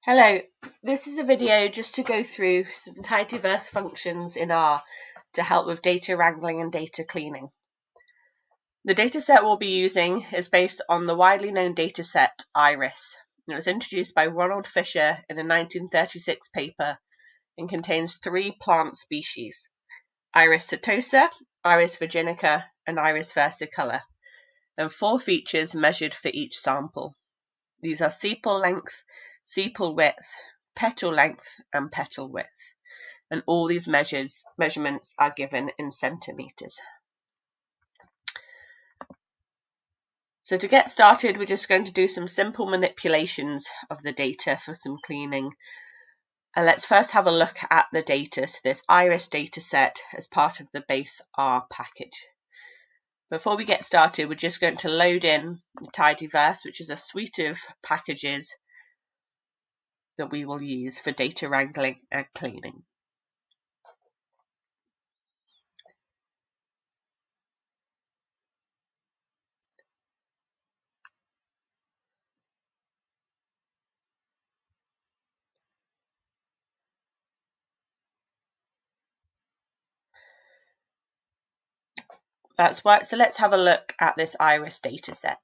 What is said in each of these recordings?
Hello, this is a video just to go through some tidyverse functions in R to help with data wrangling and data cleaning. The dataset we'll be using is based on the widely known dataset IRIS. It was introduced by Ronald Fisher in a 1936 paper and contains 3 plant species: Iris setosa, Iris virginica, and Iris versicolor, and 4 features measured for each sample. These are sepal length, sepal width, petal length, and petal width. And all these measurements are given in centimeters. So to get started, we're just going to do some simple manipulations of the data for some cleaning. And let's first have a look at the data, so this IRIS dataset as part of the base R package. Before we get started, we're just going to load in the tidyverse, which is a suite of packages that we will use for data wrangling and cleaning. That's right, so let's have a look at this IRIS dataset.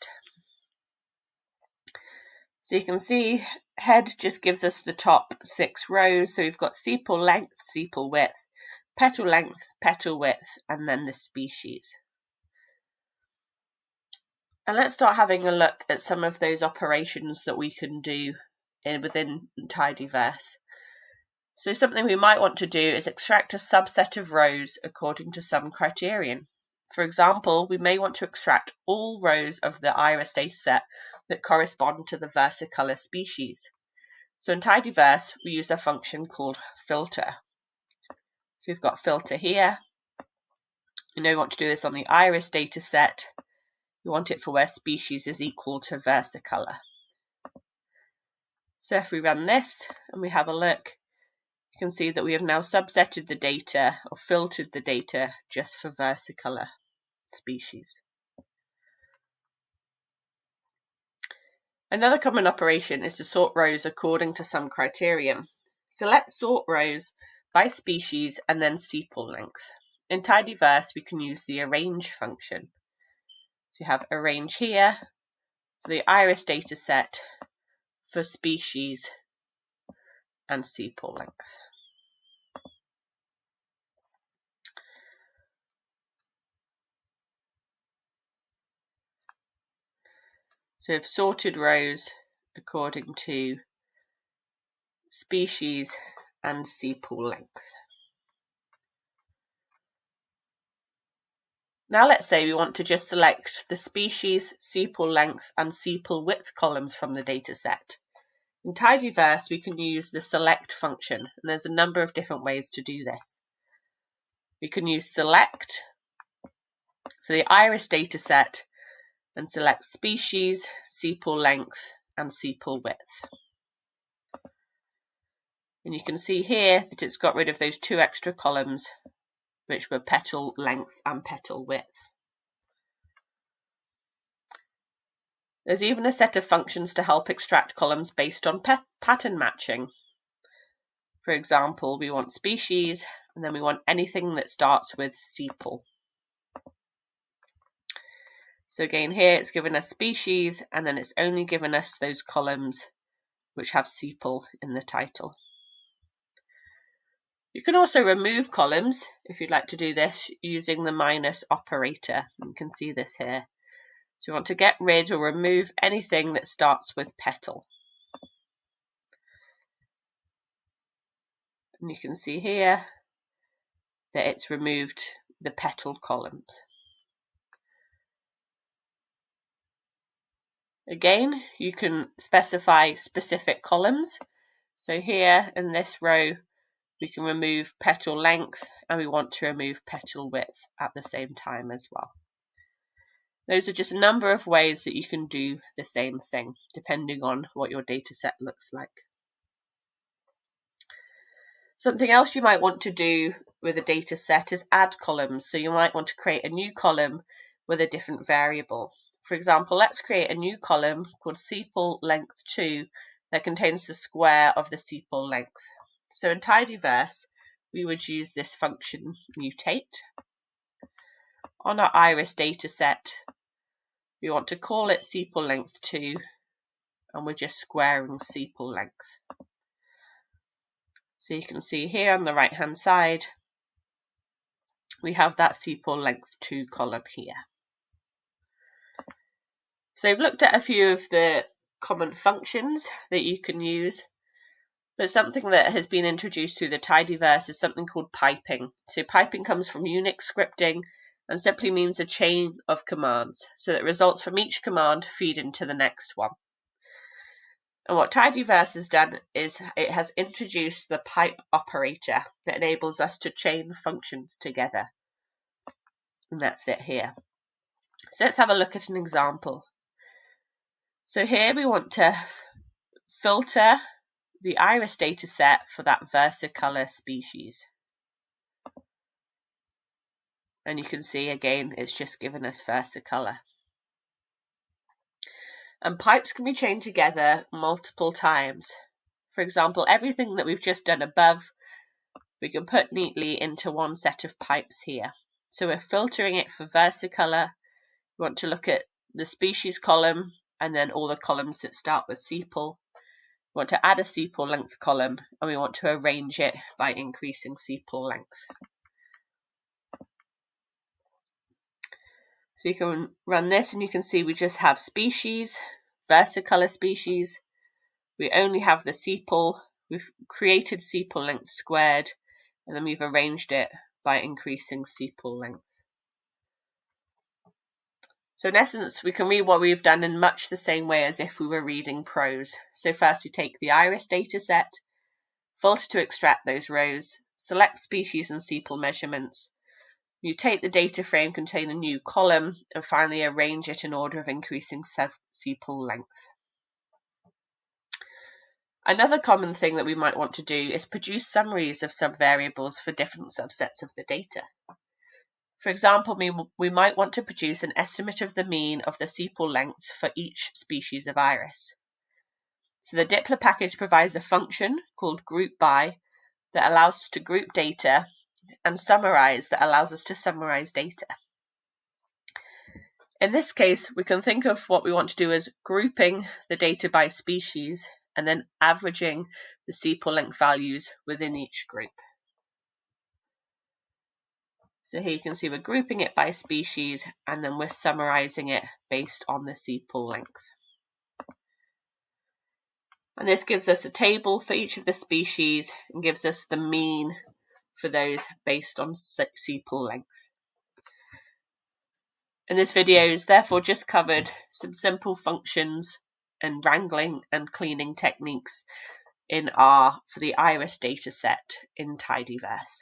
So you can see head just gives us the top 6 rows. So we've got sepal length, sepal width, petal length, petal width, and then the species. And let's start having a look at some of those operations that we can do within tidyverse. So something we might want to do is extract a subset of rows according to some criterion. For example, we may want to extract all rows of the IRIS dataset that correspond to the versicolor species. So in tidyverse, we use a function called filter. So we've got filter here. We know we want to do this on the IRIS dataset. We want it for where species is equal to versicolor. So if we run this and we have a look, you can see that we have now subsetted the data or filtered the data just for versicolor species. Another common operation is to sort rows according to some criterion. So let's sort rows by species and then sepal length. In tidyverse, we can use the arrange function. So you have arrange here for the IRIS dataset for species and sepal length. So we've sorted rows according to species and sepal length. Now let's say we want to just select the species, sepal length, and sepal width columns from the dataset. In tidyverse, we can use the select function, and there's a number of different ways to do this. We can use select for the IRIS dataset and select species, sepal length, and sepal width. And you can see here that it's got rid of those 2 extra columns, which were petal length and petal width. There's even a set of functions to help extract columns based on pattern matching. For example, we want species, and then we want anything that starts with sepal. So again, here it's given us species, and then it's only given us those columns which have sepal in the title. You can also remove columns if you'd like to do this using the minus operator. You can see this here. So you want to get rid or remove anything that starts with petal. And you can see here that it's removed the petaled columns. Again, you can specify specific columns. So here in this row, we can remove petal length, and we want to remove petal width at the same time as well. Those are just a number of ways that you can do the same thing, depending on what your data set looks like. Something else you might want to do with a data set is add columns. So you might want to create a new column with a different variable. For example, let's create a new column called sepal length 2 that contains the square of the sepal length. So in tidyverse, we would use this function mutate. On our iris dataset, we want to call it sepal length 2, and we're just squaring sepal length. So you can see here on the right hand side, we have that sepal length 2 column here. So we've looked at a few of the common functions that you can use, but something that has been introduced through the tidyverse is something called piping. So piping comes from Unix scripting and simply means a chain of commands, so that results from each command feed into the next one. And what tidyverse has done is it has introduced the pipe operator that enables us to chain functions together. And that's it here. So let's have a look at an example. So here we want to filter the iris dataset for that versicolor species. And you can see again, it's just given us versicolor. And pipes can be chained together multiple times. For example, everything that we've just done above, we can put neatly into one set of pipes here. So we're filtering it for versicolor. We want to look at the species column and then all the columns that start with sepal. We want to add a sepal length column, and we want to arrange it by increasing sepal length. So you can run this and you can see we just have species, versicolor species. We only have the sepal. We've created sepal length squared, and then we've arranged it by increasing sepal length. So in essence, we can read what we've done in much the same way as if we were reading prose. So first we take the iris dataset, filter to extract those rows, select species and sepal measurements, mutate the data frame, contain a new column, and finally arrange it in order of increasing sepal length. Another common thing that we might want to do is produce summaries of subvariables for different subsets of the data. For example, we might want to produce an estimate of the mean of the sepal lengths for each species of iris. So the Dipler package provides a function called groupBy that allows us to group data, and summarize that allows us to summarize data. In this case, we can think of what we want to do as grouping the data by species and then averaging the sepal length values within each group. So here you can see we're grouping it by species and then we're summarizing it based on the sepal length. And this gives us a table for each of the species and gives us the mean for those based on sepal length. And this video has therefore just covered some simple functions and wrangling and cleaning techniques in R for the iris dataset in tidyverse.